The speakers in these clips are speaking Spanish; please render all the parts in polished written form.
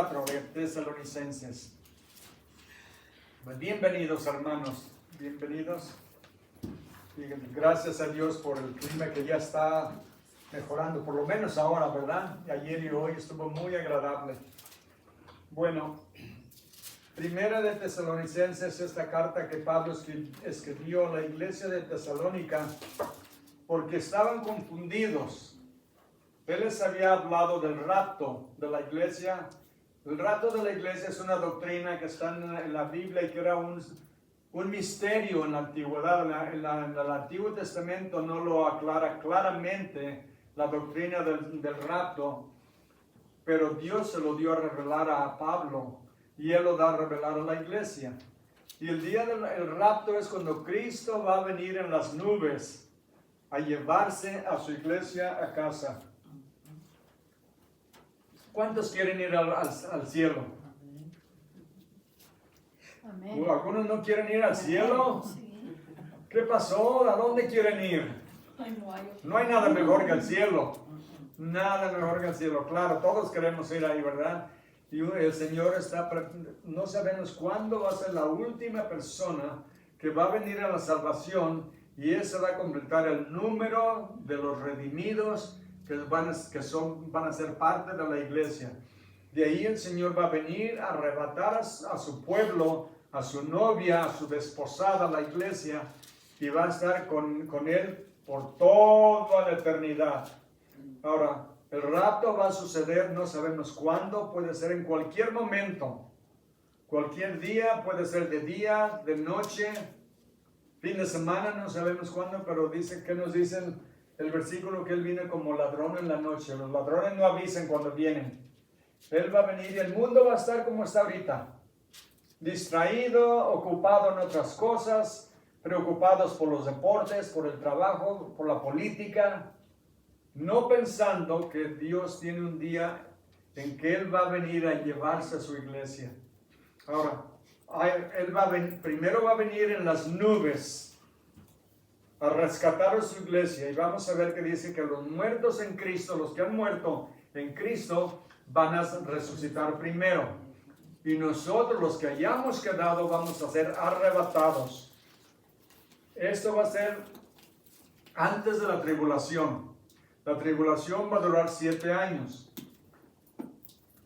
De Tesalonicenses. Bienvenidos, hermanos, bienvenidos. Y gracias a Dios por el clima que ya está mejorando, por lo menos ahora, ¿verdad? Ayer y hoy estuvo muy agradable. Bueno, Primera de Tesalonicenses, esta carta que Pablo escribió a la iglesia de Tesalónica, porque estaban confundidos. Él les había hablado del rapto de la iglesia. El rapto de la iglesia es una doctrina que está en la Biblia y que era un misterio en la antigüedad. En el Antiguo Testamento no lo aclara claramente la doctrina del rapto, pero Dios se lo dio a revelar a Pablo y él lo da a revelar a la iglesia. Y el día del rapto es cuando Cristo va a venir en las nubes a llevarse a su iglesia a casa. ¿Cuántos quieren ir al cielo? Amén. ¿Algunos no quieren ir al cielo? ¿Qué pasó? ¿A dónde quieren ir? No hay nada mejor que el cielo. Nada mejor que el cielo. Claro, todos queremos ir ahí, ¿verdad? Y el Señor no sabemos cuándo va a ser la última persona que va a venir a la salvación, y ese va a completar el número de los redimidos que van a ser parte de la iglesia. De ahí el Señor va a venir a arrebatar a su pueblo, a su novia, a su desposada, la iglesia, y va a estar con él por toda la eternidad. Ahora, el rapto va a suceder, no sabemos cuándo, puede ser en cualquier momento, cualquier día, puede ser de día, de noche, fin de semana, no sabemos cuándo, pero ¿qué nos dicen? El versículo que Él viene como ladrón en la noche. Los ladrones no avisan cuando vienen. Él va a venir y el mundo va a estar como está ahorita. Distraído, ocupado en otras cosas, preocupados por los deportes, por el trabajo, por la política, no pensando que Dios tiene un día en que Él va a venir a llevarse a su iglesia. Ahora, primero va a venir en las nubes a rescatar a su iglesia, y vamos a ver que dice que los muertos en Cristo, los que han muerto en Cristo, van a resucitar primero, y nosotros los que hayamos quedado vamos a ser arrebatados. Esto va a ser antes de la tribulación. La tribulación va a durar 7 años.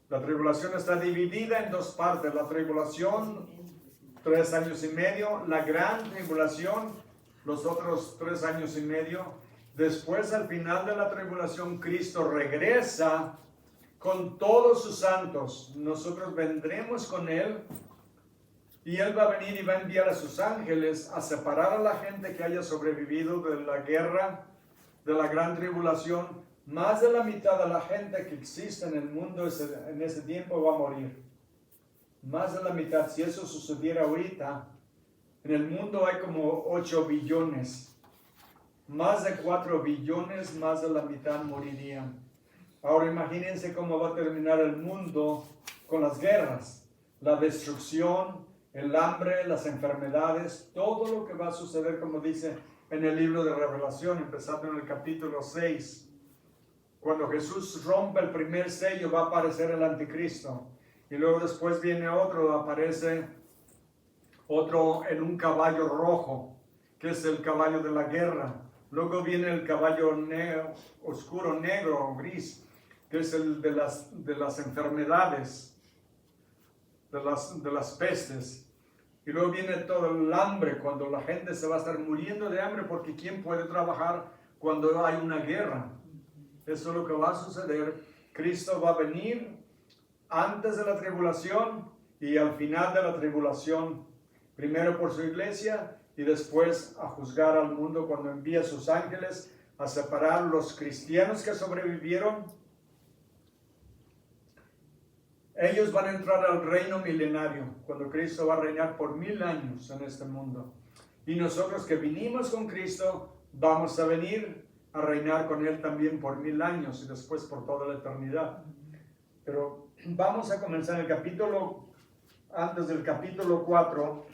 La tribulación está dividida en dos partes. La tribulación, 3 años y medio, la gran tribulación, los otros 3 años y medio. Después, al final de la tribulación, Cristo regresa con todos sus santos. Nosotros vendremos con Él, y Él va a venir y va a enviar a sus ángeles a separar a la gente que haya sobrevivido de la guerra, de la gran tribulación. Más de la mitad de la gente que existe en el mundo en ese tiempo va a morir. Más de la mitad. Si eso sucediera ahorita, en el mundo hay como 8 billones. Más de 4 billones, más de la mitad morirían. Ahora imagínense cómo va a terminar el mundo con las guerras, la destrucción, el hambre, las enfermedades, todo lo que va a suceder, como dice en el libro de Revelación, empezando en el capítulo 6. Cuando Jesús rompe el primer sello, va a aparecer el anticristo. Y luego después viene aparece otro en un caballo rojo, que es el caballo de la guerra. Luego viene el caballo oscuro, negro o gris, que es el de las enfermedades, de las pestes. Y luego viene todo el hambre, cuando la gente se va a estar muriendo de hambre, porque ¿quién puede trabajar cuando hay una guerra? Eso es lo que va a suceder. Cristo va a venir antes de la tribulación y al final de la tribulación, primero por su iglesia y después a juzgar al mundo cuando envía a sus ángeles a separar los cristianos que sobrevivieron. Ellos van a entrar al reino milenario, cuando Cristo va a reinar por 1000 años en este mundo. Y nosotros que vinimos con Cristo, vamos a venir a reinar con Él también por 1000 años y después por toda la eternidad. Pero vamos a comenzar antes del capítulo 4,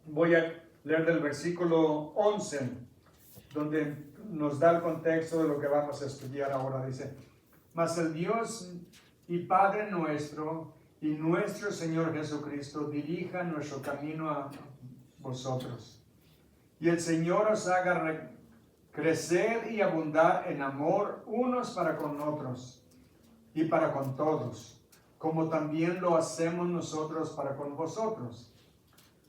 voy a leer del versículo 11, donde nos da el contexto de lo que vamos a estudiar ahora. Dice: mas el Dios y Padre nuestro y nuestro Señor Jesucristo dirija nuestro camino a vosotros. Y el Señor os haga crecer y abundar en amor unos para con otros y para con todos, como también lo hacemos nosotros para con vosotros,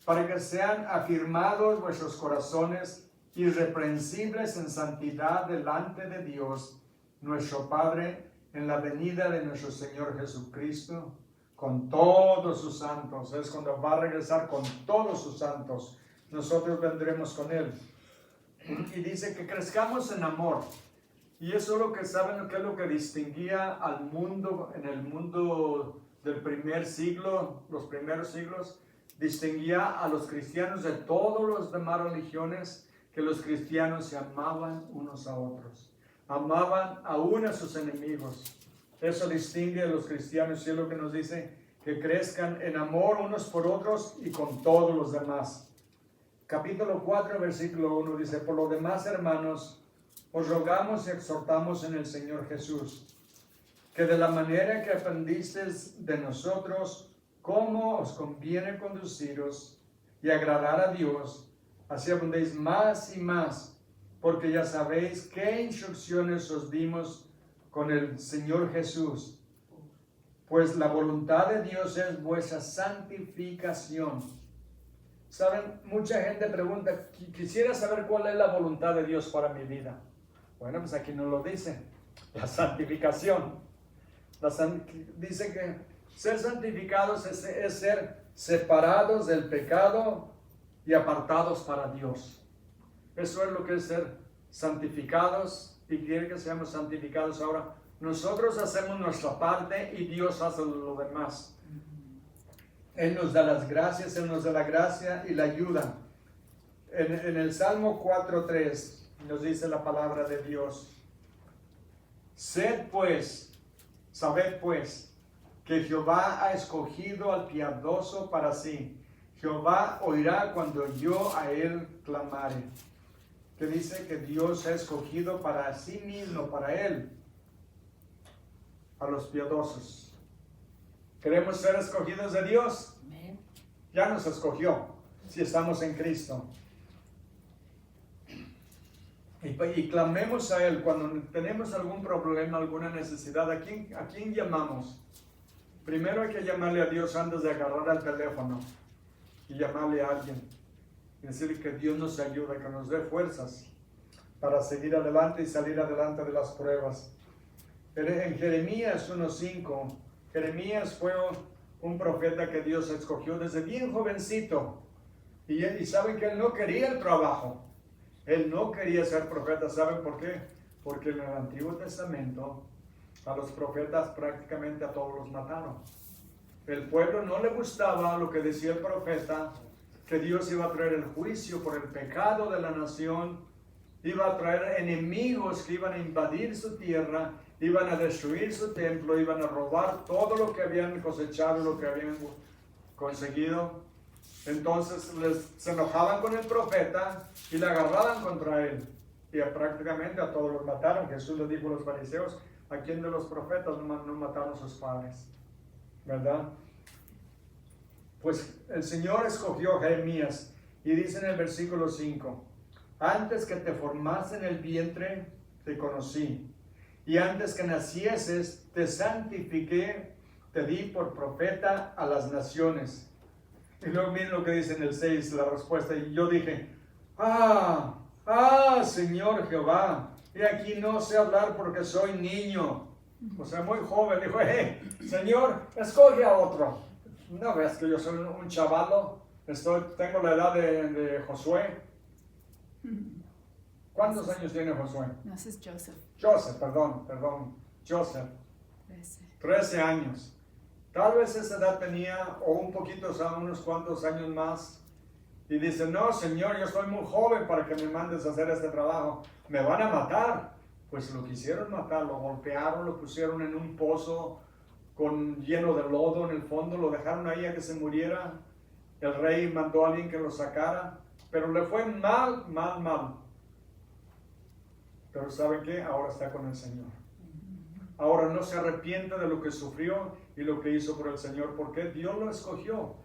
para que sean afirmados vuestros corazones irreprensibles en santidad delante de Dios, nuestro Padre, en la venida de nuestro Señor Jesucristo, con todos sus santos. Es cuando va a regresar con todos sus santos. Nosotros vendremos con Él. Y dice que crezcamos en amor. Y eso es lo que saben, que es lo que distinguía al mundo, en el mundo del primer siglo, los primeros siglos, distinguía a los cristianos de todas las demás religiones, que los cristianos se amaban unos a otros. Amaban aún a sus enemigos. Eso distingue a los cristianos y es lo que nos dice, que crezcan en amor unos por otros y con todos los demás. Capítulo 4, versículo 1 dice, por lo demás, hermanos, os rogamos y exhortamos en el Señor Jesús, que de la manera que aprendisteis de nosotros, cómo os conviene conduciros y agradar a Dios, así abundéis más y más, porque ya sabéis qué instrucciones os dimos con el Señor Jesús, pues la voluntad de Dios es vuestra santificación. Saben, mucha gente pregunta, quisiera saber cuál es la voluntad de Dios para mi vida. Bueno, pues aquí nos lo dice, la santificación. Dice que ser santificados es ser separados del pecado y apartados para Dios. Eso es lo que es ser santificados. Y quiere que seamos santificados ahora. Nosotros hacemos nuestra parte y Dios hace lo demás. Él nos da las gracias, Él nos da la gracia y la ayuda. En el Salmo 4:3 nos dice la palabra de Dios. Sabed pues, que Jehová ha escogido al piadoso para sí. Jehová oirá cuando yo a Él clamare. Que dice que Dios ha escogido para sí mismo, para Él, a los piadosos. ¿Queremos ser escogidos de Dios? Amén. Ya nos escogió, si estamos en Cristo. Y clamemos a Él cuando tenemos algún problema, alguna necesidad. ¿A quién llamamos? Primero hay que llamarle a Dios antes de agarrar el teléfono y llamarle a alguien. Y decir que Dios nos ayude, que nos dé fuerzas para seguir adelante y salir adelante de las pruebas. En Jeremías 1:5, Jeremías fue un profeta que Dios escogió desde bien jovencito. Y saben que él no quería el trabajo. Él no quería ser profeta. ¿Saben por qué? Porque en el Antiguo Testamento a los profetas prácticamente a todos los mataron. El pueblo no le gustaba lo que decía el profeta, que Dios iba a traer el juicio por el pecado de la nación, iba a traer enemigos que iban a invadir su tierra, iban a destruir su templo, iban a robar todo lo que habían cosechado, lo que habían conseguido. Entonces se enojaban con el profeta y le agarraban contra él. Y prácticamente a todos los mataron. Jesús le dijo a los fariseos, ¿a quién de los profetas no mataron a sus padres? ¿Verdad? Pues el Señor escogió a Jeremías y dice en el versículo 5, antes que te formase en el vientre, te conocí, y antes que nacieses, te santifiqué, te di por profeta a las naciones. Y luego miren lo que dice en el 6, la respuesta, y yo dije, Señor Jehová, y aquí no sé hablar porque soy niño, o sea, muy joven. Dijo, Señor, escoge a otro. ¿No ves que yo soy un chavalo? Tengo la edad de Josué. ¿Cuántos años tiene Josué? No, ese es Joseph. Joseph. 13 años. Tal vez esa edad tenía, o un poquito, o sea, unos cuantos años más. Y dice, no, Señor, yo soy muy joven para que me mandes a hacer este trabajo. Me van a matar. Pues lo quisieron matar, lo golpearon, lo pusieron en un pozo lleno de lodo en el fondo, lo dejaron ahí a que se muriera. El rey mandó a alguien que lo sacara, pero le fue mal. Pero ¿saben qué? Ahora está con el Señor. ahora no se arrepienta de lo que sufrió y lo que hizo por el Señor, porque Dios lo escogió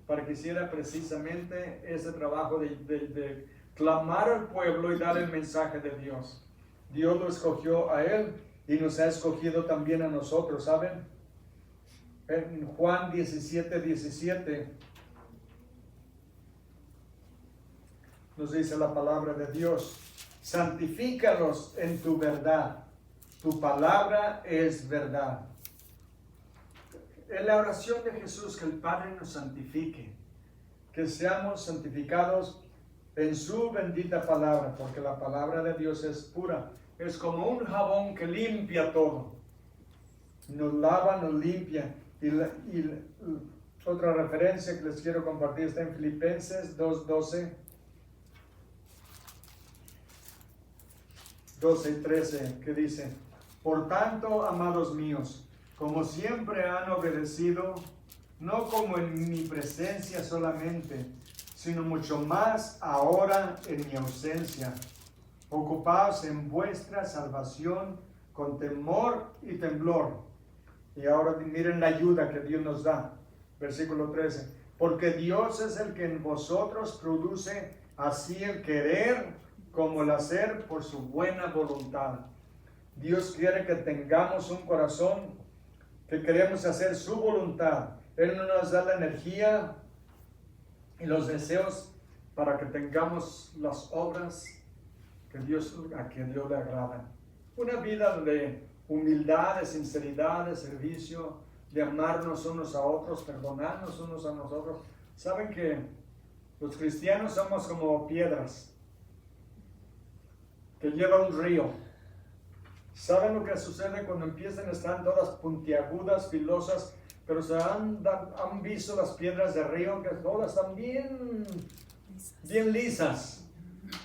para que hiciera precisamente ese trabajo de clamar al pueblo y dar el mensaje de Dios. Dios lo escogió a él y nos ha escogido también a nosotros, ¿saben? En Juan 17:17 nos dice la palabra de Dios: santifícalos en tu verdad, tu palabra es verdad. En la oración de Jesús, que el Padre nos santifique, que seamos santificados en su bendita palabra, porque la palabra de Dios es pura, es como un jabón que limpia todo, nos lava, nos limpia. Y otra referencia que les quiero compartir está en Filipenses 2:12 y 13, que dice: por tanto, amados míos, como siempre han obedecido, no como en mi presencia solamente, sino mucho más ahora en mi ausencia, ocupaos en vuestra salvación con temor y temblor. Y ahora miren la ayuda que Dios nos da. Versículo 13. Porque Dios es el que en vosotros produce así el querer como el hacer por su buena voluntad. Dios quiere que tengamos un corazón que queremos hacer su voluntad. Él no nos da la energía y los deseos para que tengamos las obras a que Dios le agradan. Una vida de humildad, de sinceridad, de servicio, de amarnos unos a otros, perdonarnos unos a nosotros. Saben que los cristianos somos como piedras que lleva un río. ¿Saben lo que sucede cuando empiezan? Están todas puntiagudas, filosas, pero han visto las piedras de río que todas están bien lisas.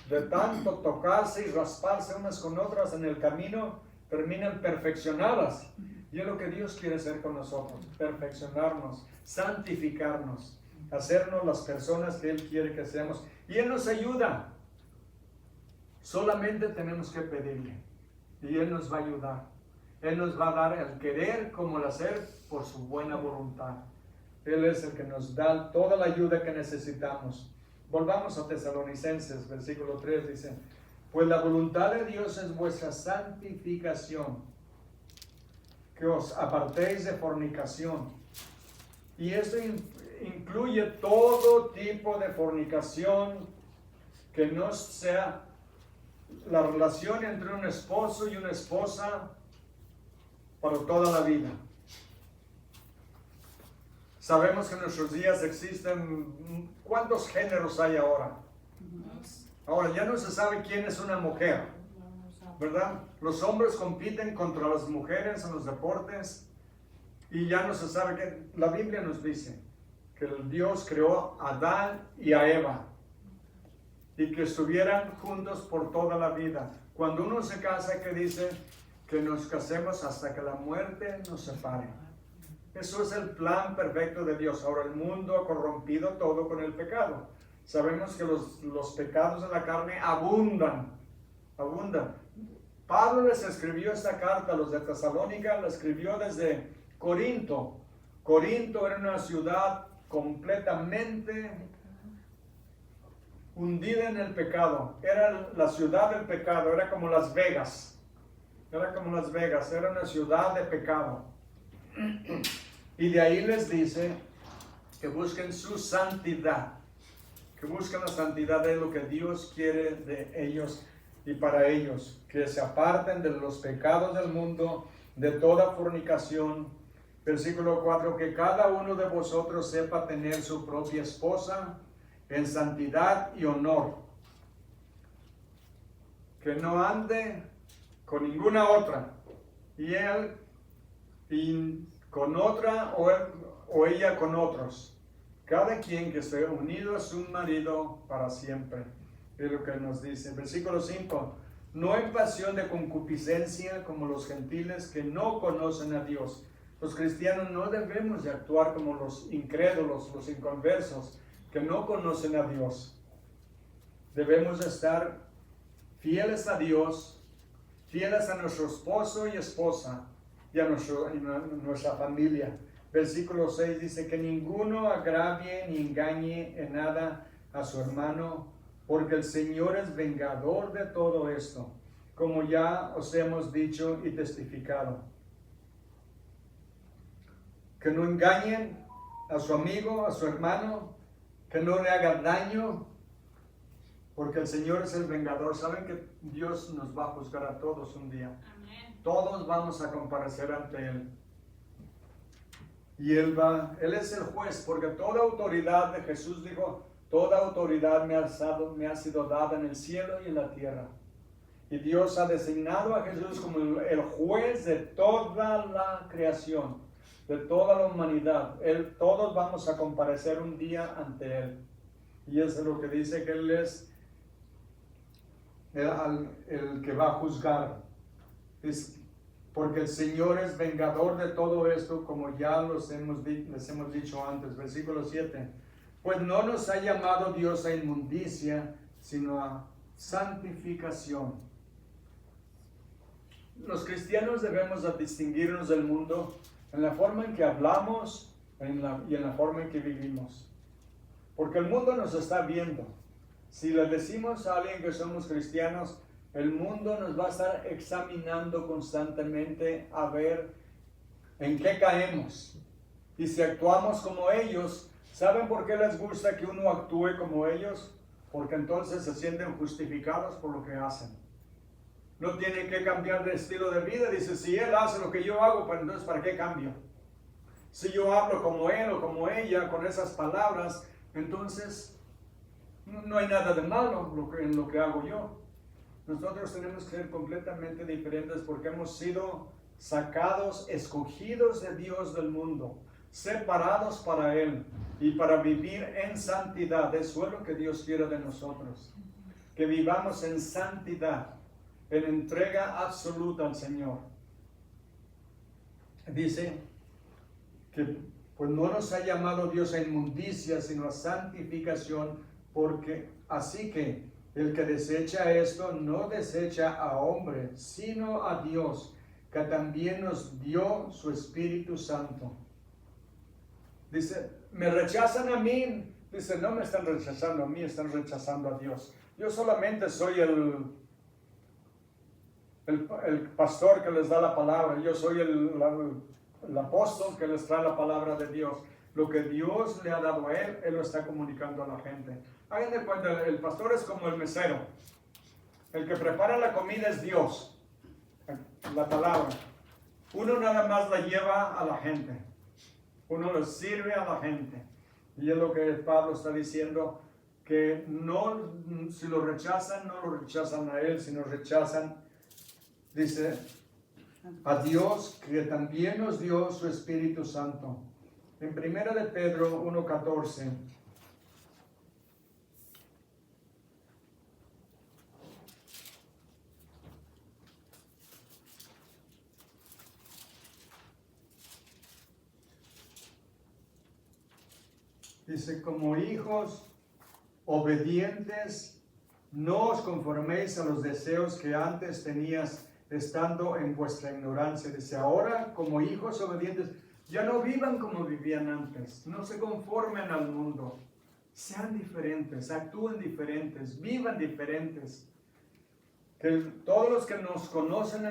De tanto tocarse y rasparse unas con otras en el camino, terminan perfeccionadas. Y es lo que Dios quiere hacer con nosotros: perfeccionarnos, santificarnos, hacernos las personas que Él quiere que seamos. Y Él nos ayuda. Solamente tenemos que pedirle. Y Él nos va a ayudar. Él nos va a dar el querer como el hacer por su buena voluntad. Él es el que nos da toda la ayuda que necesitamos. Volvamos a Tesalonicenses, versículo 3, dice: pues la voluntad de Dios es vuestra santificación, que os apartéis de fornicación. Y esto incluye todo tipo de fornicación, que no sea la relación entre un esposo y una esposa para toda la vida. Sabemos que en nuestros días existen, ¿cuántos géneros hay ahora? Ahora ya no se sabe quién es una mujer, ¿verdad? Los hombres compiten contra las mujeres en los deportes y ya no se sabe qué. La Biblia nos dice que Dios creó a Adán y a Eva y que estuvieran juntos por toda la vida. Cuando uno se casa, que dice que nos casemos hasta que la muerte nos separe. Eso es el plan perfecto de Dios. Ahora el mundo ha corrompido todo con el pecado. Sabemos que los pecados de la carne abundan. Pablo les escribió esta carta a los de Tesalónica, la escribió desde Corinto. Corinto era una ciudad completamente hundida en el pecado. Era la ciudad del pecado, era como Las Vegas. Era una ciudad de pecado. Y de ahí les dice que busquen su santidad, que busquen la santidad de lo que Dios quiere de ellos y para ellos, que se aparten de los pecados del mundo, de toda fornicación. Versículo 4, que cada uno de vosotros sepa tener su propia esposa en santidad y honor, que no ande con ninguna otra, y él con otra o ella con otros, cada quien que esté unido a su marido para siempre. Es lo que nos dice. Versículo 5, no en pasión de concupiscencia como los gentiles que no conocen a Dios. Los cristianos no debemos de actuar como los incrédulos, los inconversos, que no conocen a Dios. Debemos de estar fieles a Dios, fieles a nuestro esposo y esposa, y a nuestra familia. Versículo 6 dice que ninguno agravie ni engañe en nada a su hermano, porque el Señor es vengador de todo esto, como ya os hemos dicho y testificado. Que no engañen a su amigo, a su hermano, que no le hagan daño, porque el Señor es el vengador. Saben que Dios nos va a juzgar a todos un día. Amén. Todos vamos a comparecer ante Él. Y Él es el juez, porque toda autoridad de Jesús dijo, toda autoridad me ha sido dada en el cielo y en la tierra. Y Dios ha designado a Jesús como el juez de toda la creación, de toda la humanidad. Todos vamos a comparecer un día ante Él. Y eso es lo que dice, que Él es el que va a juzgar. Porque el Señor es vengador de todo esto, como ya les hemos dicho antes. Versículo 7. Pues no nos ha llamado Dios a inmundicia, sino a santificación. Los cristianos debemos de distinguirnos del mundo en la forma en que hablamos y en la forma en que vivimos. Porque el mundo nos está viendo. Si le decimos a alguien que somos cristianos, el mundo nos va a estar examinando constantemente a ver en qué caemos. Y si actuamos como ellos, ¿saben por qué les gusta que uno actúe como ellos? Porque entonces se sienten justificados por lo que hacen. No tienen que cambiar de estilo de vida. Dice, si él hace lo que yo hago, pues entonces ¿para qué cambio? Si yo hablo como él o como ella, con esas palabras, entonces no hay nada de malo en lo que hago yo. Nosotros tenemos que ser completamente diferentes porque hemos sido sacados, escogidos de Dios del mundo, separados para Él y para vivir en santidad. Eso es lo que Dios quiere de nosotros, que vivamos en santidad, en entrega absoluta al Señor. Dice que pues no nos ha llamado Dios a inmundicia, sino a santificación, porque así que el que desecha esto no desecha a hombre, sino a Dios, que también nos dio su Espíritu Santo. Dice, ¿me rechazan a mí? Dice, no me están rechazando a mí, están rechazando a Dios. Yo solamente soy el pastor que les da la palabra. Yo soy el apóstol que les trae la palabra de Dios. Lo que Dios le ha dado a él lo está comunicando a la gente. Hagan de cuenta, el pastor es como el mesero. El que prepara la comida es Dios, la palabra. Uno nada más la lleva a la gente. Uno le sirve a la gente. Y es lo que Pablo está diciendo, que no, si lo rechazan, no lo rechazan a él, sino rechazan, dice, a Dios, que también nos dio su Espíritu Santo. En 1 de Pedro 1:14. Dice, como hijos obedientes, no os conforméis a los deseos que antes tenías estando en vuestra ignorancia. Dice, ahora como hijos obedientes, ya no vivan como vivían antes. No se conformen al mundo. Sean diferentes, actúen diferentes, vivan diferentes. Que todos los que nos conocen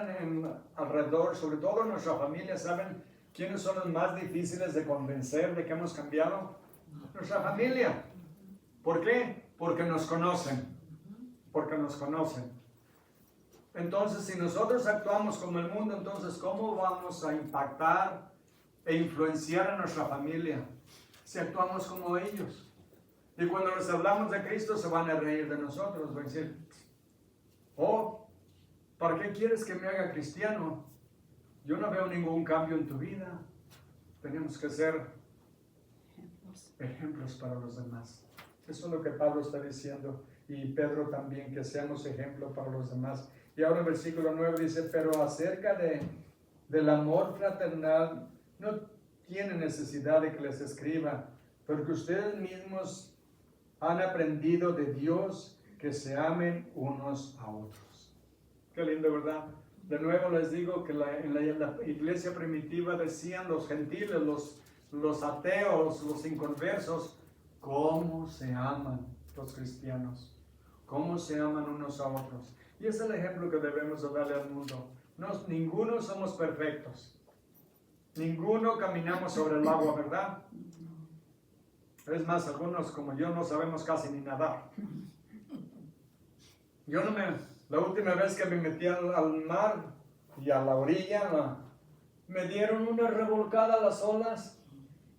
alrededor, sobre todo nuestra familia, saben quiénes son los más difíciles de convencer de que hemos cambiado. Nuestra familia. ¿Por qué? Porque nos conocen. Porque nos conocen. Entonces, si nosotros actuamos como el mundo, entonces, ¿cómo vamos a impactar e influenciar a nuestra familia? Si actuamos como ellos. Y cuando les hablamos de Cristo, se van a reír de nosotros. Van a decir, oh, ¿para qué quieres que me haga cristiano? Yo no veo ningún cambio en tu vida. Tenemos que ser ejemplos para los demás. Eso es lo que Pablo está diciendo. Y Pedro también, que seamos ejemplo para los demás. Y ahora el versículo 9 dice, pero acerca del amor fraternal, no tiene necesidad de que les escriba, porque ustedes mismos han aprendido de Dios que se amen unos a otros. Qué lindo, ¿verdad? De nuevo les digo que en la iglesia primitiva decían los gentiles, los ateos, los inconversos, cómo se aman los cristianos, cómo se aman unos a otros. Y es el ejemplo que debemos darle al mundo. Ninguno somos perfectos. Ninguno caminamos sobre el agua, ¿verdad? Es más, algunos como yo no sabemos casi ni nadar. La última vez que me metí al mar y a la orilla, me dieron una revolcada a las olas.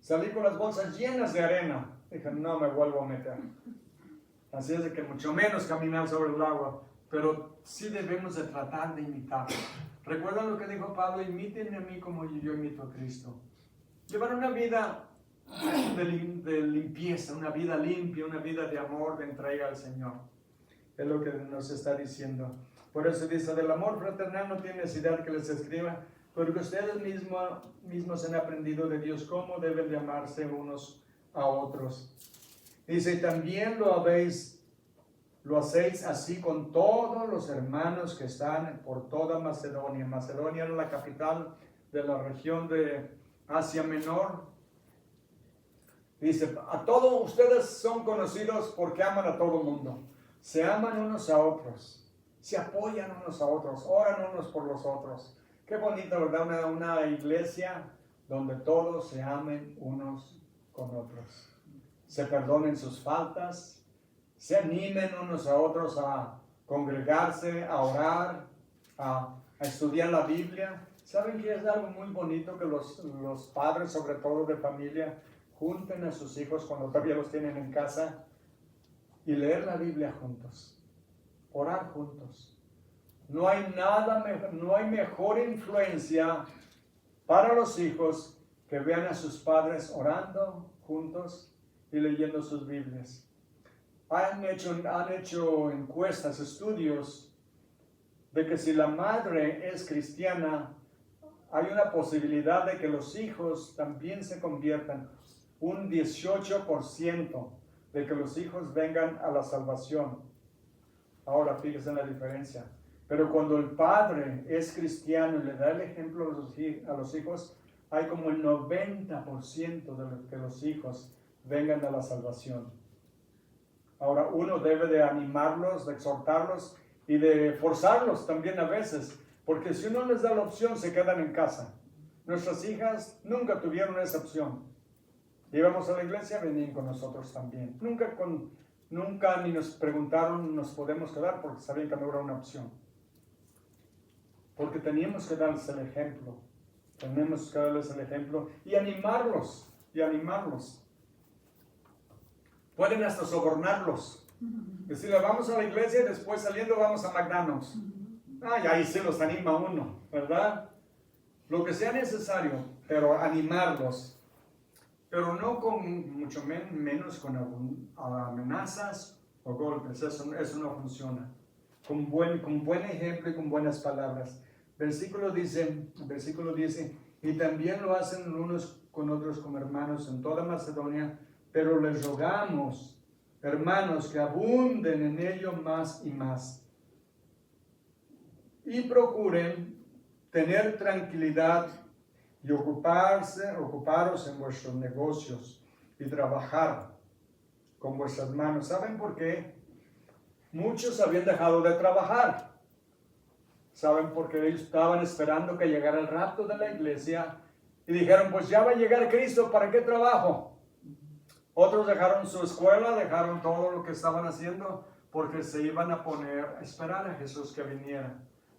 Salí con las bolsas llenas de arena. Dije, no me vuelvo a meter. Así es de que mucho menos caminar sobre el agua. Pero sí debemos de tratar de imitar. ¿Recuerdan lo que dijo Pablo? Imítenme a mí como yo imito a Cristo. Llevar una vida de limpieza, una vida limpia, una vida de amor, de entrega al Señor. Es lo que nos está diciendo. Por eso dice, del amor fraternal no tiene necesidad que les escriba, porque ustedes mismos han aprendido de Dios cómo deben de amarse unos a otros. Dice, también lo hacéis así con todos los hermanos que están por toda Macedonia. Macedonia era la capital de la región de Asia Menor. Dice, a todos ustedes son conocidos porque aman a todo el mundo. Se aman unos a otros, se apoyan unos a otros, oran unos por los otros. Qué bonito, ¿verdad? Una iglesia donde todos se amen unos con otros. Se perdonen sus faltas, se animen unos a otros a congregarse, a orar, a estudiar la Biblia. ¿Saben que es algo muy bonito que los padres, sobre todo de familia, junten a sus hijos cuando todavía los tienen en casa y leer la Biblia juntos, orar juntos? No hay mejor influencia para los hijos que vean a sus padres orando juntos y leyendo sus Biblias. Han hecho encuestas, estudios de que si la madre es cristiana, hay una posibilidad de que los hijos también se conviertan. Un 18% de que los hijos vengan a la salvación. Ahora fíjense en la diferencia. Pero cuando el padre es cristiano y le da el ejemplo a los hijos, hay como el 90% de que los hijos vengan a la salvación. Ahora uno debe de animarlos, de exhortarlos y de forzarlos también a veces, porque si uno les da la opción se quedan en casa. Nuestras hijas nunca tuvieron esa opción. Íbamos a la iglesia, venían con nosotros también. Nunca ni nos preguntaron, nos podemos quedar, porque sabían que no era una opción. Porque teníamos que darles el ejemplo. Tenemos que darles el ejemplo y animarlos. Pueden hasta sobornarlos. Decirle, vamos a la iglesia y después saliendo vamos a McDonald's. Y ahí se los anima uno, ¿verdad? Lo que sea necesario, pero animarlos. Pero no con mucho menos con amenazas o golpes. Eso no funciona. Con buen ejemplo y con buenas palabras. Versículo dice, y también lo hacen unos con otros como hermanos en toda Macedonia, pero les rogamos, hermanos, que abunden en ello más y más. Y procuren tener tranquilidad y ocuparos en vuestros negocios y trabajar con vuestras manos. ¿Saben por qué? Muchos habían dejado de trabajar. ¿Saben por qué? Ellos estaban esperando que llegara el rapto de la iglesia y dijeron, pues ya va a llegar Cristo, ¿para qué trabajo? Otros dejaron su escuela, dejaron todo lo que estaban haciendo porque se iban a poner a esperar a Jesús que viniera.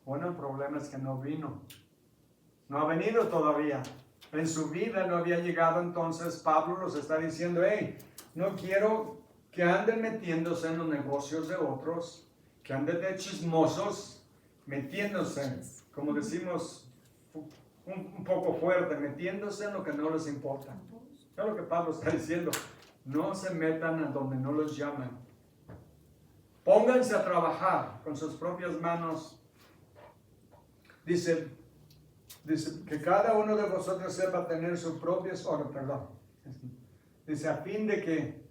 Bueno, el problema es que no vino. No ha venido todavía. En su vida no había llegado, entonces Pablo los está diciendo, hey, no quiero que anden metiéndose en los negocios de otros, que anden de chismosos, metiéndose, como decimos un poco fuerte, metiéndose en lo que no les importa. Es lo que Pablo está diciendo. No se metan a donde no los llaman. Pónganse a trabajar con sus propias manos. Dice que cada uno de vosotros sepa tener sus propias Dice, a fin de que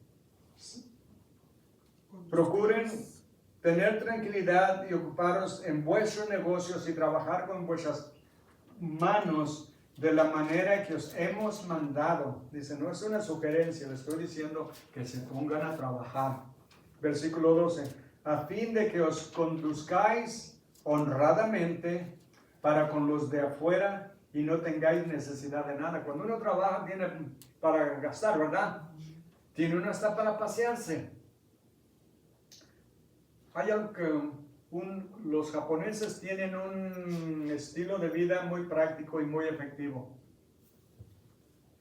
procuren tener tranquilidad y ocuparos en vuestros negocios y trabajar con vuestras manos de la manera que os hemos mandado. Dice, no es una sugerencia, le estoy diciendo que se pongan a trabajar. Versículo 12, a fin de que os conduzcáis honradamente para con los de afuera y no tengáis necesidad de nada. Cuando uno trabaja tiene para gastar, ¿verdad? Tiene uno hasta para pasearse. Hay algo que los japoneses tienen un estilo de vida muy práctico y muy efectivo.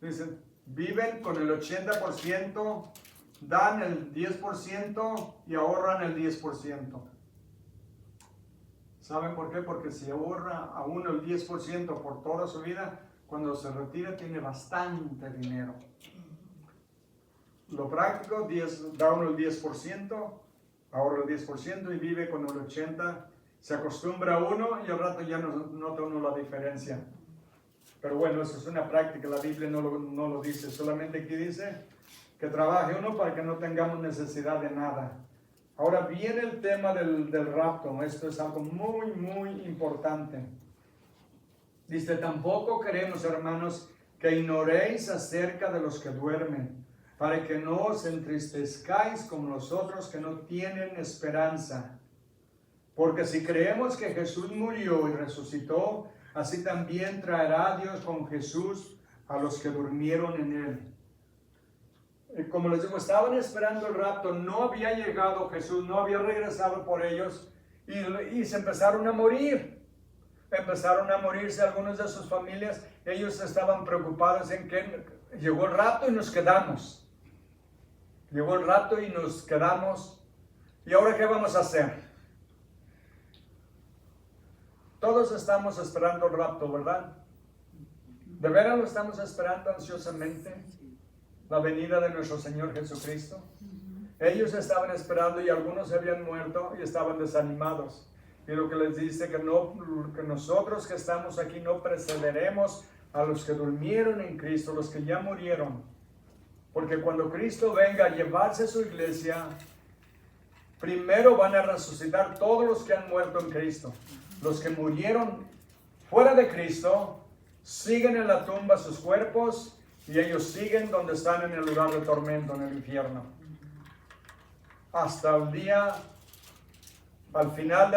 Dicen, viven con el 80%, dan el 10% y ahorran el 10%. ¿Saben por qué? Porque si ahorra a uno el 10% por toda su vida, cuando se retira tiene bastante dinero. Lo práctico, da uno el 10%, ahorra el 10% y vive con el 80%. Se acostumbra uno y al rato ya no nota uno la diferencia. Pero bueno, eso es una práctica, la Biblia no lo dice, solamente aquí dice que trabaje uno para que no tengamos necesidad de nada. Ahora viene el tema del rapto, esto es algo muy, muy importante. Dice, tampoco queremos, hermanos, que ignoréis acerca de los que duermen, para que no os entristezcáis como los otros que no tienen esperanza. Porque si creemos que Jesús murió y resucitó, así también traerá Dios con Jesús a los que durmieron en él. Como les digo, estaban esperando el rapto, no había llegado Jesús, no había regresado por ellos y se empezaron a morir. Empezaron a morirse algunos de sus familias. Ellos estaban preocupados en que llegó el rapto y nos quedamos. Llegó el rapto y nos quedamos. ¿Y ahora qué vamos a hacer? Todos estamos esperando el rapto, ¿verdad? ¿De veras lo estamos esperando ansiosamente? La venida de nuestro Señor Jesucristo. Ellos estaban esperando y algunos se habían muerto y estaban desanimados. Y lo que les dice que nosotros que estamos aquí no precederemos a los que durmieron en Cristo, los que ya murieron. Porque cuando Cristo venga a llevarse a su iglesia, primero van a resucitar todos los que han muerto en Cristo. Los que murieron fuera de Cristo siguen en la tumba sus cuerpos y ellos siguen donde están en el lugar de tormento, en el infierno. Hasta el día, al final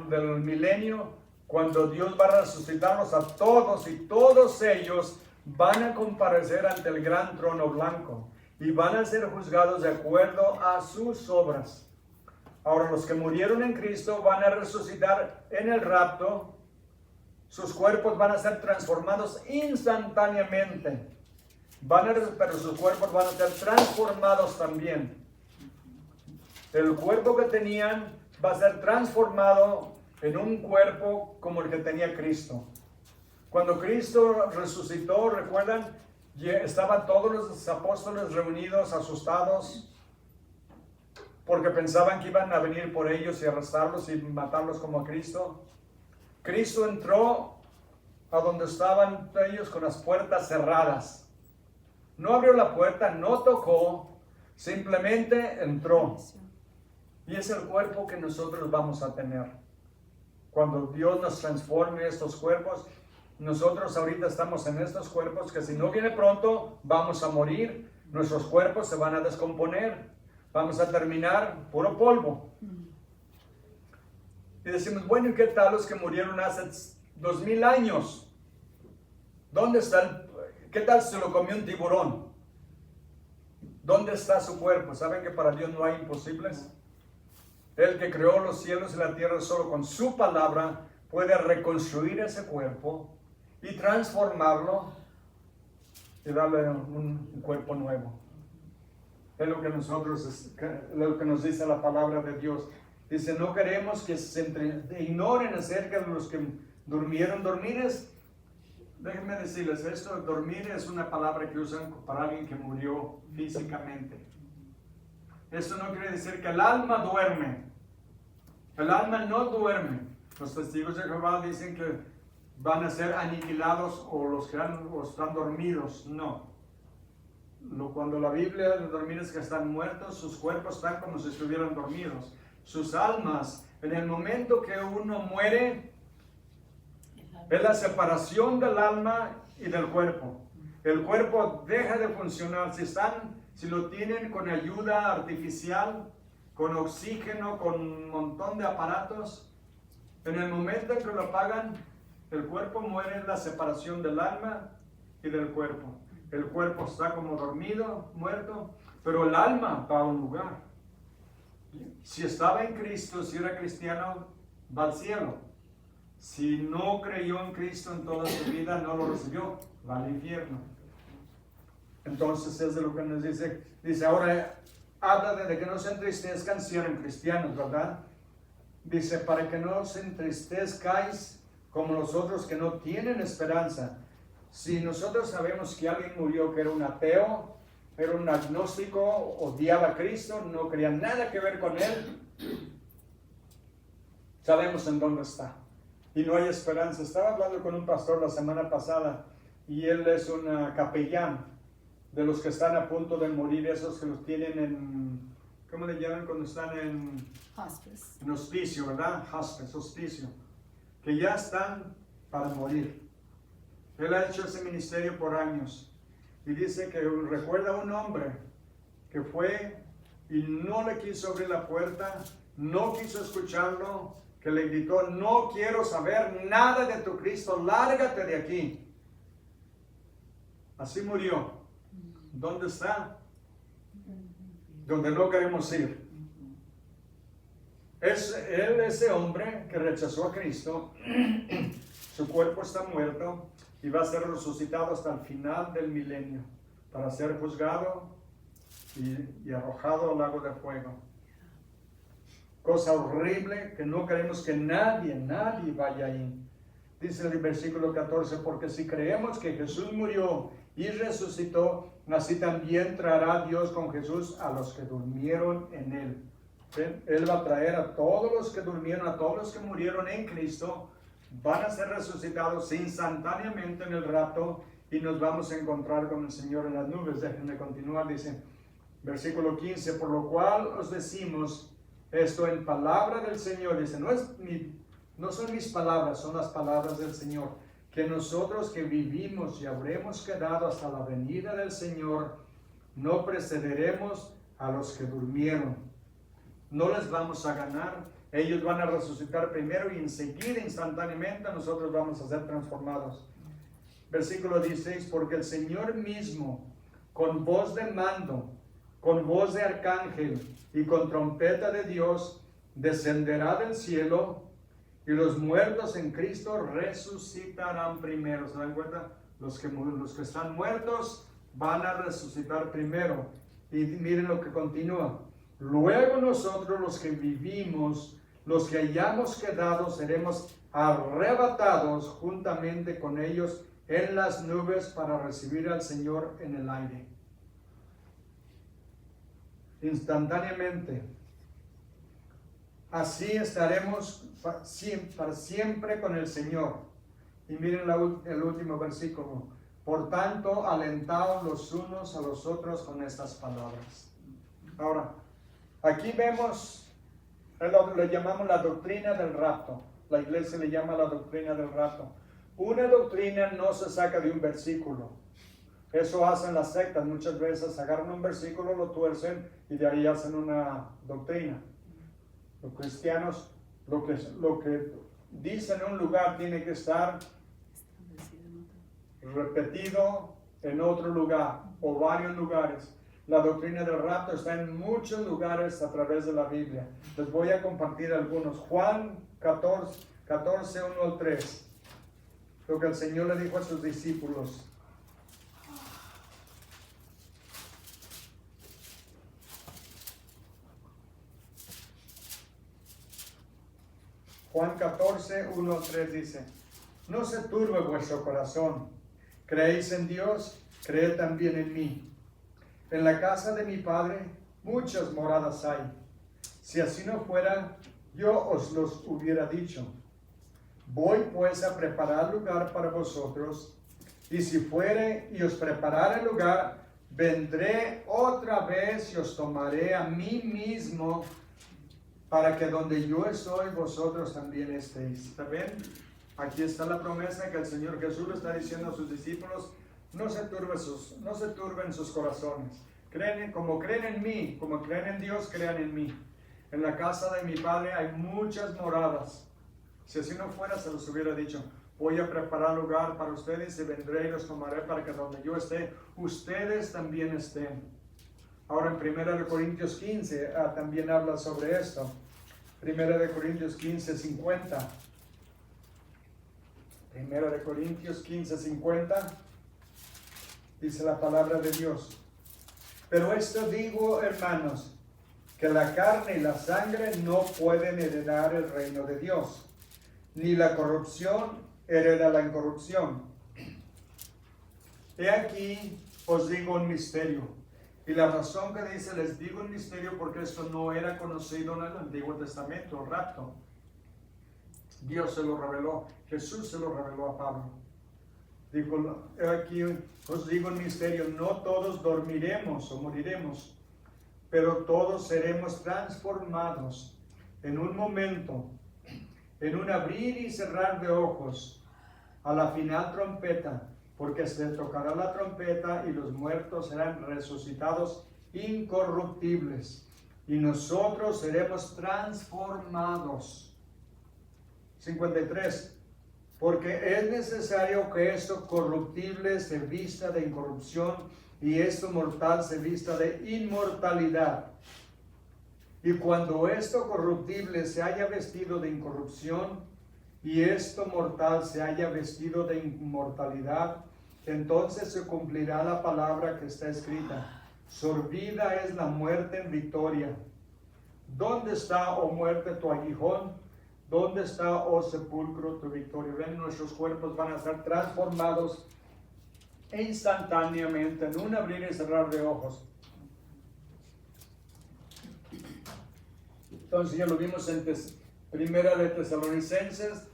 del milenio, cuando Dios va a resucitarlos a todos y todos ellos van a comparecer ante el gran trono blanco y van a ser juzgados de acuerdo a sus obras. Ahora, los que murieron en Cristo van a resucitar en el rapto. Sus cuerpos van a ser transformados instantáneamente. Pero sus cuerpos van a ser transformados también. El cuerpo que tenían va a ser transformado en un cuerpo como el que tenía Cristo. Cuando Cristo resucitó, ¿recuerdan? Estaban todos los apóstoles reunidos, asustados, porque pensaban que iban a venir por ellos y arrestarlos y matarlos como a Cristo. Cristo entró a donde estaban ellos con las puertas cerradas. No abrió la puerta, no tocó, simplemente entró. Y es el cuerpo que nosotros vamos a tener. Cuando Dios nos transforme estos cuerpos, nosotros ahorita estamos en estos cuerpos que si no viene pronto, vamos a morir. Nuestros cuerpos se van a descomponer. Vamos a terminar puro polvo. Y decimos, bueno, ¿y qué tal los que murieron hace 2000 años? ¿Dónde está qué tal si lo comió un tiburón? ¿Dónde está su cuerpo? ¿Saben que para Dios no hay imposibles? El que creó los cielos y la tierra solo con su palabra puede reconstruir ese cuerpo y transformarlo y darle un cuerpo nuevo. Es lo que nos dice la palabra de Dios. Dice, no queremos que se ignoren acerca de los que durmieron. Déjenme decirles esto, dormir es una palabra que usan para alguien que murió físicamente. Eso no quiere decir que el alma duerme. El alma no duerme. Los testigos de Jehová dicen que van a ser aniquilados o los que están dormidos. No. Cuando la Biblia de dormir es que están muertos, sus cuerpos están como si estuvieran dormidos. sus almas. En el momento que uno muere, es la separación del alma y del cuerpo. El cuerpo deja de funcionar. Si lo tienen con ayuda artificial, con oxígeno, con un montón de aparatos, en el momento en que lo apagan, el cuerpo muere, en la separación del alma y del cuerpo. El cuerpo está como dormido, muerto, pero el alma va a un lugar. Si estaba en Cristo, si era cristiano, va al cielo. Si no creyó en Cristo en toda su vida, no lo recibió, va al infierno. Entonces es de lo que nos dice. Dice, ahora habla de que no se entristezcan si eran cristianos, ¿verdad? Dice, para que no os entristezcáis como los otros que no tienen esperanza. Si nosotros sabemos que alguien murió que era un ateo, era un agnóstico, odiaba a Cristo, no quería nada que ver con él, sabemos en dónde está. Y no hay esperanza. Estaba hablando con un pastor la semana pasada y él es un capellán de los que están a punto de morir, esos que los tienen en, ¿cómo le llaman cuando están en Hospice? En hospicio, ¿verdad? Hospicio. Que ya están para morir. Él ha hecho ese ministerio por años. Y dice que recuerda a un hombre que fue y no le quiso abrir la puerta, no quiso escucharlo, que le gritó, no quiero saber nada de tu Cristo, lárgate de aquí. Así murió. ¿Dónde está? Donde no queremos ir. Es él, ese hombre que rechazó a Cristo, su cuerpo está muerto y va a ser resucitado hasta el final del milenio para ser juzgado y arrojado al lago de fuego. Cosa horrible que no queremos que nadie vaya ahí. Dice el versículo 14, porque si creemos que Jesús murió y resucitó, así también traerá Dios con Jesús a los que durmieron en él. ¿Ven? Él va a traer a todos los que durmieron, a todos los que murieron en Cristo, van a ser resucitados instantáneamente en el rapto y nos vamos a encontrar con el Señor en las nubes. Déjenme continuar, dice, versículo 15, por lo cual os decimos esto en palabra del Señor. Dice, no son mis palabras, son las palabras del Señor, que nosotros que vivimos y habremos quedado hasta la venida del Señor, no precederemos a los que durmieron. No les vamos a ganar. Ellos van a resucitar primero y enseguida, instantáneamente, nosotros vamos a ser transformados. Versículo 16, porque el Señor mismo, con voz de mando, con voz de arcángel y con trompeta de Dios, descenderá del cielo y los muertos en Cristo resucitarán primero. ¿Se dan cuenta? Los que están muertos van a resucitar primero. Y miren lo que continúa. Luego nosotros los que vivimos, los que hayamos quedado, seremos arrebatados juntamente con ellos en las nubes para recibir al Señor en el aire. Instantáneamente. Así estaremos para siempre con el Señor. Y miren el último versículo. Por tanto, alentaos los unos a los otros con estas palabras. Ahora, aquí vemos, le llamamos la doctrina del rapto. La iglesia le llama la doctrina del rapto. Una doctrina no se saca de un versículo. Eso hacen las sectas. Muchas veces agarran un versículo, lo tuercen y de ahí hacen una doctrina. Los cristianos, lo que dicen en un lugar tiene que estar repetido en otro lugar o varios lugares. La doctrina del rapto está en muchos lugares a través de la Biblia. Les voy a compartir algunos. Juan 14, 1 al 3. Lo que el Señor le dijo a sus discípulos. Juan 14, 1 al 3 dice, no se turbe vuestro corazón. ¿Creéis en Dios? Creed también en mí. En la casa de mi Padre muchas moradas hay. Si así no fuera, yo os los hubiera dicho. Voy pues a preparar lugar para vosotros, y si fuere y os preparare el lugar, vendré otra vez y os tomaré a mí mismo, para que donde yo estoy, vosotros también estéis. ¿Está bien? Aquí está la promesa que el Señor Jesús le está diciendo a sus discípulos. No se turben sus corazones. Como creen en mí, como creen en Dios, crean en mí. En la casa de mi Padre hay muchas moradas. Si así no fuera, se los hubiera dicho. Voy a preparar lugar para ustedes y vendré y los tomaré para que donde yo esté, ustedes también estén. Ahora en 1 Corintios 15 también habla sobre esto. 1 Corintios 15, 50. 1 Corintios 15, 50. Dice la palabra de Dios. Pero esto digo, hermanos, que la carne y la sangre no pueden heredar el reino de Dios, ni la corrupción hereda la incorrupción. He aquí os digo un misterio. Y la razón que dice les digo un misterio porque esto no era conocido en el Antiguo Testamento, el rapto. Dios se lo reveló, Jesús se lo reveló a Pablo. Dijo, aquí os digo un misterio, no todos dormiremos o moriremos, pero todos seremos transformados en un momento, en un abrir y cerrar de ojos, a la final trompeta, porque se tocará la trompeta y los muertos serán resucitados incorruptibles, y nosotros seremos transformados. 53. Porque es necesario que esto corruptible se vista de incorrupción y esto mortal se vista de inmortalidad. Y cuando esto corruptible se haya vestido de incorrupción y esto mortal se haya vestido de inmortalidad, entonces se cumplirá la palabra que está escrita. Sorbida es la muerte en victoria. ¿Dónde está, oh muerte, tu aguijón? ¿Dónde está, oh sepulcro, tu victoria? Ven, nuestros cuerpos van a ser transformados instantáneamente en un abrir y cerrar de ojos. Entonces ya lo vimos en Primera de Tesalonicenses,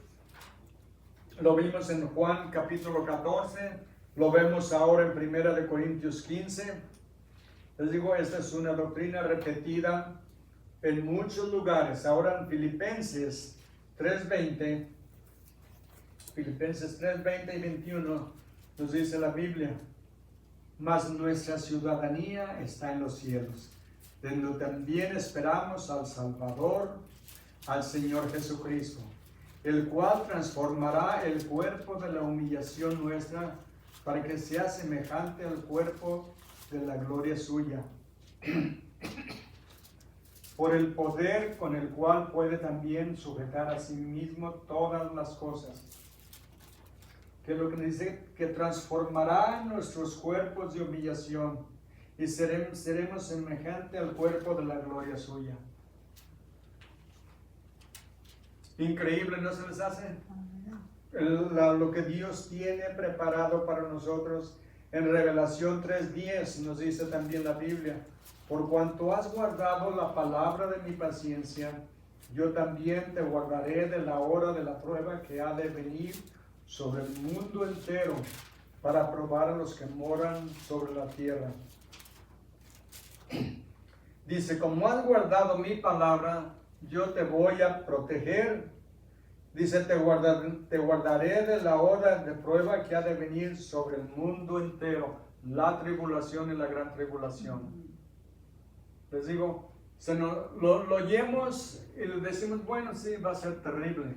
lo vimos en Juan capítulo 14, lo vemos ahora en Primera de Corintios 15. Les digo, esta es una doctrina repetida en muchos lugares. Ahora en Filipenses 3:20, Filipenses 3:20 y 21 nos dice la Biblia, mas nuestra ciudadanía está en los cielos, donde también esperamos al Salvador, al Señor Jesucristo, el cual transformará el cuerpo de la humillación nuestra para que sea semejante al cuerpo de la gloria suya, por el poder con el cual puede también sujetar a sí mismo todas las cosas. Que lo que dice, que transformará nuestros cuerpos de humillación y seremos semejante al cuerpo de la gloria suya. Increíble, ¿no se les hace? Lo que Dios tiene preparado para nosotros. En Revelación 3:10 nos dice también la Biblia, por cuanto has guardado la palabra de mi paciencia, yo también te guardaré de la hora de la prueba que ha de venir sobre el mundo entero para probar a los que moran sobre la tierra. Dice, como has guardado mi palabra, yo te voy a proteger. Dice, te guardaré de la hora de prueba que ha de venir sobre el mundo entero, la tribulación y la gran tribulación. Les digo, lo oyemos y le decimos, bueno, sí, va a ser terrible.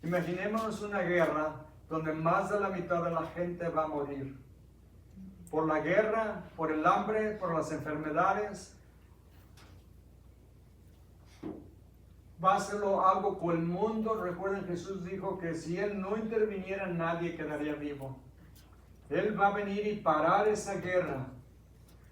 Imaginémonos una guerra donde más de la mitad de la gente va a morir. Por la guerra, por el hambre, por las enfermedades. Va a ser algo con el mundo. Recuerden, Jesús dijo que si Él no interviniera, nadie quedaría vivo. Él va a venir y parar esa guerra.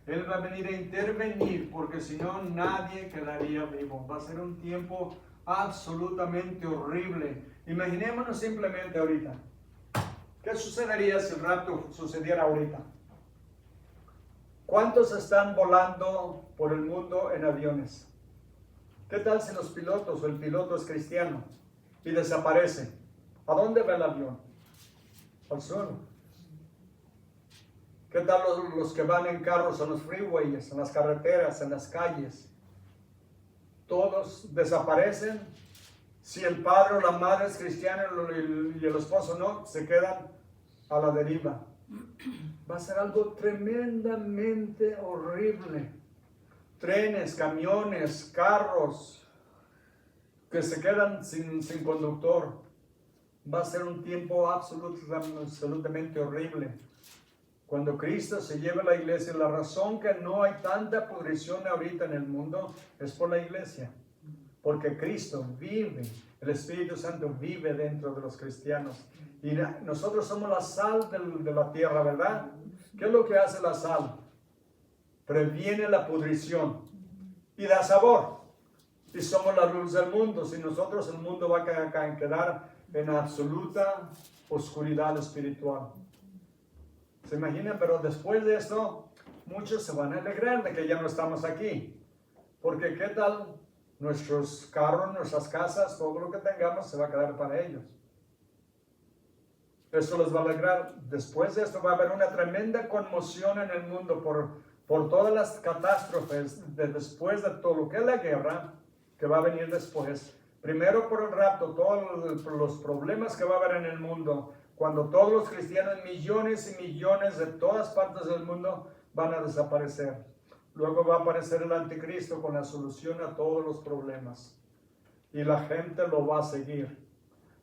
Él va a venir a intervenir, porque si no, nadie quedaría vivo. Va a ser un tiempo absolutamente horrible. Imaginémonos simplemente ahorita. ¿Qué sucedería si el rapto sucediera ahorita? ¿Cuántos están volando por el mundo en aviones? ¿Qué tal si los pilotos o el piloto es cristiano y desaparece? ¿A dónde va el avión? Al suelo. ¿Qué tal los que van en carros en los freeways, en las carreteras, en las calles? todos desaparecen. Si el padre o la madre es cristiano y el esposo no, se quedan a la deriva. Va a ser algo tremendamente horrible. Trenes, camiones, carros que se quedan sin conductor. Va a ser un tiempo absolutamente horrible. Cuando Cristo se lleve a la iglesia, la razón que no hay tanta pudrición ahorita en el mundo es por la iglesia. Porque Cristo vive, el Espíritu Santo vive dentro de los cristianos. Y nosotros somos la sal de la tierra, ¿verdad? ¿Qué es lo que hace la sal? Previene la pudrición y da sabor. Y somos la luz del mundo. Sin nosotros el mundo va a quedar en absoluta oscuridad espiritual. ¿Se imaginan? Pero después de esto, muchos se van a alegrar de que ya no estamos aquí. Porque ¿qué tal? Nuestros carros, nuestras casas, todo lo que tengamos se va a quedar para ellos. Eso les va a alegrar. Después de esto va a haber una tremenda conmoción en el mundo por todas las catástrofes después de todo lo que es la guerra que va a venir después. Primero por el rapto, todos los problemas que va a haber en el mundo, cuando todos los cristianos, millones y millones de todas partes del mundo van a desaparecer. Luego va a aparecer el anticristo con la solución a todos los problemas. Y la gente lo va a seguir.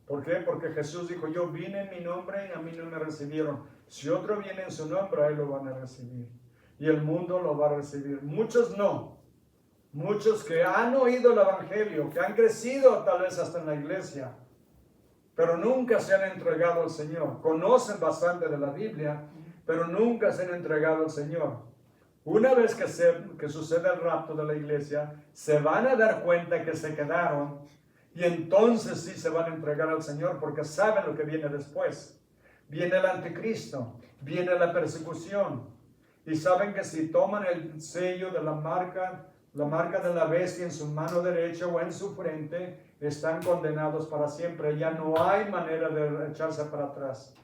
¿Por qué? Porque Jesús dijo, yo vine en mi nombre y a mí no me recibieron. Si otro viene en su nombre, a él lo van a recibir. Y el mundo lo va a recibir. Muchos no. Muchos que han oído el evangelio, que han crecido tal vez hasta en la iglesia, pero nunca se han entregado al Señor. Conocen bastante de la Biblia, pero nunca se han entregado al Señor. Una vez que sucede el rapto de la iglesia, se van a dar cuenta que se quedaron y entonces sí se van a entregar al Señor porque saben lo que viene después. Viene el anticristo, viene la persecución y saben que si toman el sello de la marca de la bestia en su mano derecha o en su frente, están condenados para siempre. Ya no hay manera de echarse para atrás.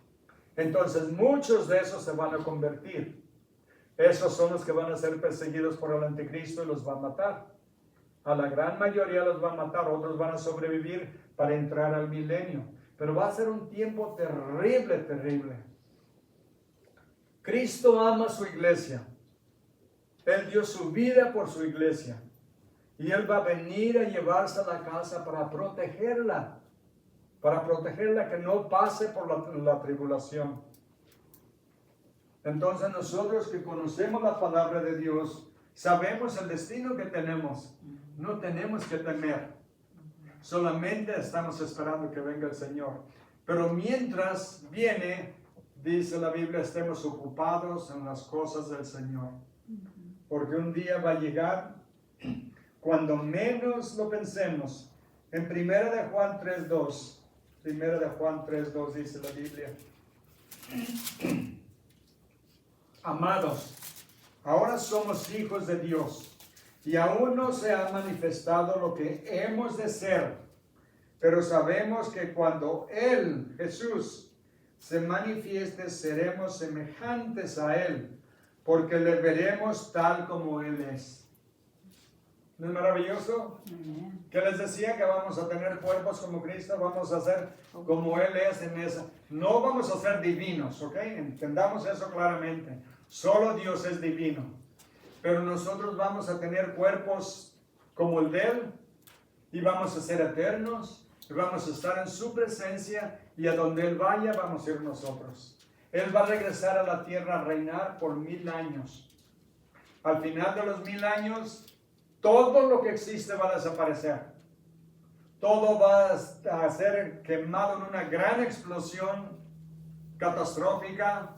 Entonces muchos de esos se van a convertir. Esos son los que van a ser perseguidos por el anticristo y los va a matar. A la gran mayoría los va a matar, otros van a sobrevivir para entrar al milenio. Pero va a ser un tiempo terrible, terrible. Cristo ama a su iglesia. Él dio su vida por su iglesia. Y Él va a venir a llevarse a la casa para protegerla. Para protegerla que no pase por la tribulación. Entonces nosotros que conocemos la palabra de Dios, sabemos el destino que tenemos. No tenemos que temer. Solamente estamos esperando que venga el Señor. Pero mientras viene, dice la Biblia, estemos ocupados en las cosas del Señor. Porque un día va a llegar cuando menos lo pensemos. En 1 de Juan 3:2, 1 de Juan 3:2 dice la Biblia. Amados, ahora somos hijos de Dios y aún no se ha manifestado lo que hemos de ser, pero sabemos que cuando Él, Jesús, se manifieste, seremos semejantes a Él, porque le veremos tal como Él es. ¿No es maravilloso? ¿Qué les decía? Que vamos a tener cuerpos como Cristo, vamos a ser como Él es en esa. No vamos a ser divinos, ¿ok? Entendamos eso claramente. Solo Dios es divino. Pero nosotros vamos a tener cuerpos como el de Él y vamos a ser eternos y vamos a estar en su presencia y a donde Él vaya vamos a ir nosotros. Él va a regresar a la tierra a reinar por 1000 años. Al final de los 1000 años, todo lo que existe va a desaparecer. Todo va a ser quemado en una gran explosión catastrófica.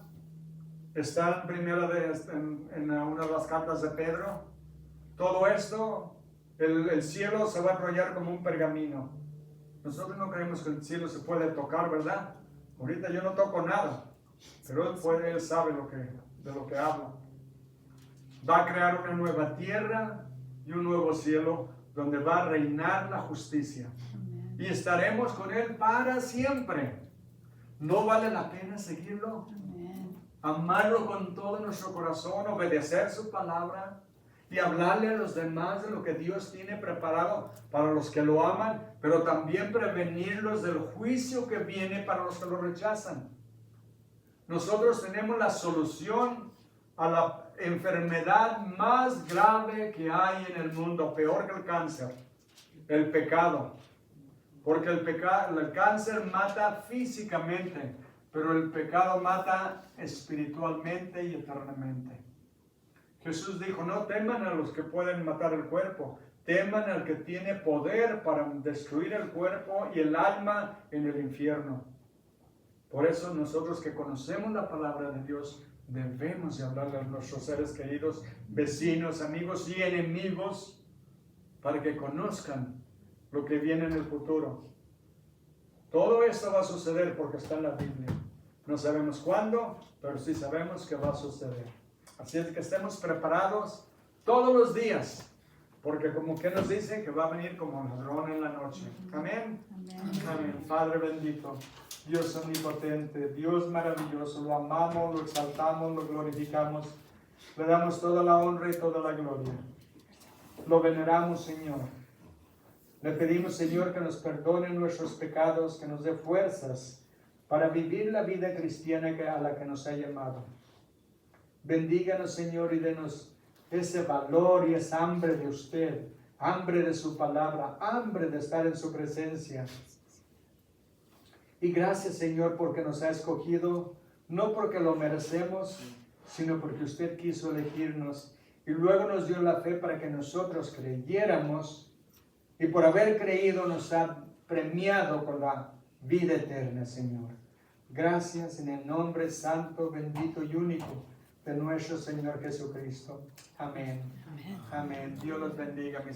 Está en una de las cartas de Pedro. Todo esto, el cielo se va a enrollar como un pergamino. Nosotros no creemos que el cielo se puede tocar, ¿verdad? Ahorita yo no toco nada, pero Él sabe de lo que habla. Va a crear una nueva tierra y un nuevo cielo donde va a reinar la justicia. Amén. Y estaremos con Él para siempre. ¿No vale la pena seguirlo? Amén. Amarlo con todo nuestro corazón, obedecer su palabra y hablarle a los demás de lo que Dios tiene preparado para los que lo aman, pero también prevenirlos del juicio que viene para los que lo rechazan. Nosotros tenemos la solución a la enfermedad más grave que hay en el mundo, peor que el cáncer, el pecado. Porque el cáncer mata físicamente, pero el pecado mata espiritualmente y eternamente. Jesús dijo, no teman a los que pueden matar el cuerpo, teman al que tiene poder para destruir el cuerpo y el alma en el infierno. Por eso nosotros que conocemos la palabra de Dios, debemos de hablarle a nuestros seres queridos, vecinos, amigos y enemigos, para que conozcan lo que viene en el futuro. Todo esto va a suceder porque está en la Biblia. No sabemos cuándo, pero sí sabemos que va a suceder. Así es que estemos preparados todos los días, porque como que nos dice que va a venir como ladrón en la noche. Amén. Amén. Padre bendito, Dios omnipotente, Dios maravilloso, lo amamos, lo exaltamos, lo glorificamos, le damos toda la honra y toda la gloria. Lo veneramos, Señor. Le pedimos, Señor, que nos perdone nuestros pecados, que nos dé fuerzas para vivir la vida cristiana a la que nos ha llamado. Bendíganos, Señor, y denos ese valor y esa hambre de usted, hambre de su palabra, hambre de estar en su presencia. Y gracias, Señor, porque nos ha escogido, no porque lo merecemos, sino porque usted quiso elegirnos y luego nos dio la fe para que nosotros creyéramos, y por haber creído nos ha premiado con la vida eterna, Señor. Gracias en el nombre santo, bendito y único de nuestro Señor Jesucristo. Amén. Amén. Dios los bendiga, mis